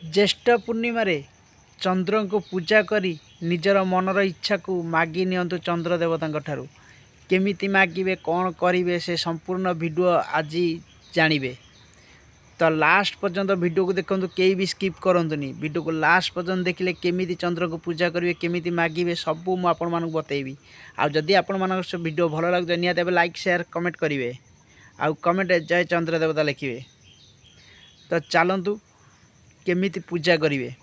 ज्येष्ठ पूर्णिम चंद्र को पूजा करी निजर मनर इच्छा को मागी नियंतु चंद्र देवता ठारू केमिति मागिबे कौन करेंगे से संपूर्ण वीडियो आज जानिबे। तो लास्ट पर्यंत वीडियो को देखो कई भी स्किप करंतुनी वीडियो को लास्ट पर्यंत देखले केमिति चंद्र को पूजा करेंगे केमिति मागिबे सबू मु आपण मानक बतेइबी। आ जदि आपण मानक वीडियो भल लगे निहाती भावे लाइक शेयर कमेंट करेंगे आउ कमेंट जय चंद्र देवता लिखिए। तो चलतु केमिति पूजा करेंगे।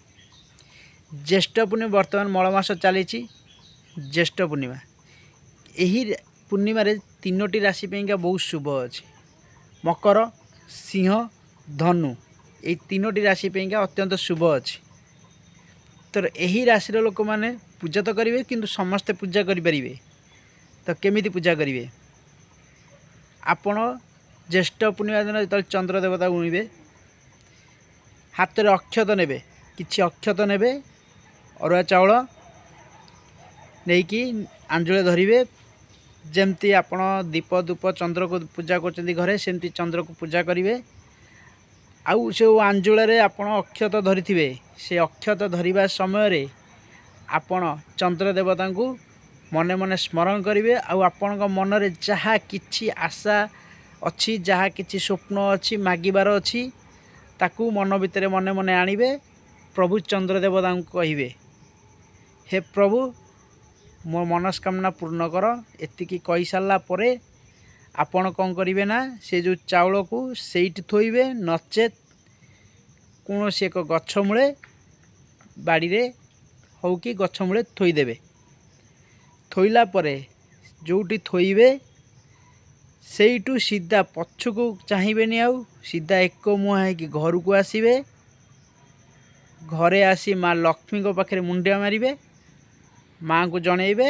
ज्येष्ठ पूर्णिमा बर्तमान मलमास चली ज्येष्ठ पूर्णिमा यही पूर्णिमा तीनोटी राशि का बहुत शुभ अच्छे मकर सिंह धनु ये तीनोटी राशि का अत्यंत शुभ अच्छे। तो यही राशि लोक मैंने पूजा तो करेंगे किंतु समस्ते पूजा करें। तो केमिति पूजा करेंगे आपण ज्येष्ठ पूर्णिमा दिन जो चंद्र देवता उणिबे हाथ में अक्षत ने कि अक्षत ने अरुआ चाउल नहीं कि आंजुले धरिवे जमती आपण दीप धूप चंद्र को पूजा कर घरे सेमती चंद्र को पूजा करेंगे। आउ से आंजुल आपण अक्षत धरी से अक्षत धरवा समय आपण चंद्र देवता को मने मने स्मरण करेंगे। आपण मनरे जहाँ किछि आशा अच्छी जहाँ किछि स्वप्न अच्छी मागिबार अच्छी ताकू मन भितर मने मने आणिबे प्रभु चंद्र देवता को कहिबे हे प्रभु मो मनस्कामना पूर्ण कर। एतिकी कही सारा पर आपण कौन करेंगे ना से जो चाउल को सेठी थोइबे नचेत कौन से एक गछ मूले बाड़ी रे हो कि गछ मूले थोइदेवे। थोइला परे जोटी थोइबे सेठू सीधा पछकू चाहिए आउ सीधा एक मुहां कि घर को आसबे। घरे आसी माँ लक्ष्मी को पाखे मुंडिया मारे माँ को जनइबे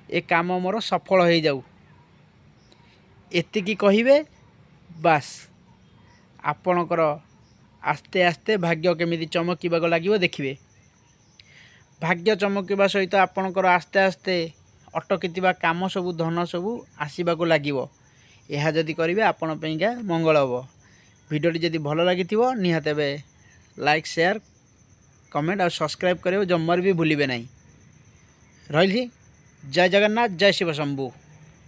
ए काम मोर सफल हो जाऊ एतिकी कहिबे बास आपणकर आस्ते आस्ते भाग्य केमिति चमकीबाक लागिबो देखिबे। भाग्य चमकीबा सहित आपणकर आस्ते आस्ते अटकीथिबा काम सबू धन सबू आसीबाक लागिबो। यह जदि करेंगे आपण पैंका मंगल हम। भिडियोटी जदि भल लगी निहाती भावे लाइक शेयर कमेंट और सब्सक्राइब करें जमार भी भूलिए नहीं। रही जय जगन्नाथ जय शिव शंभु।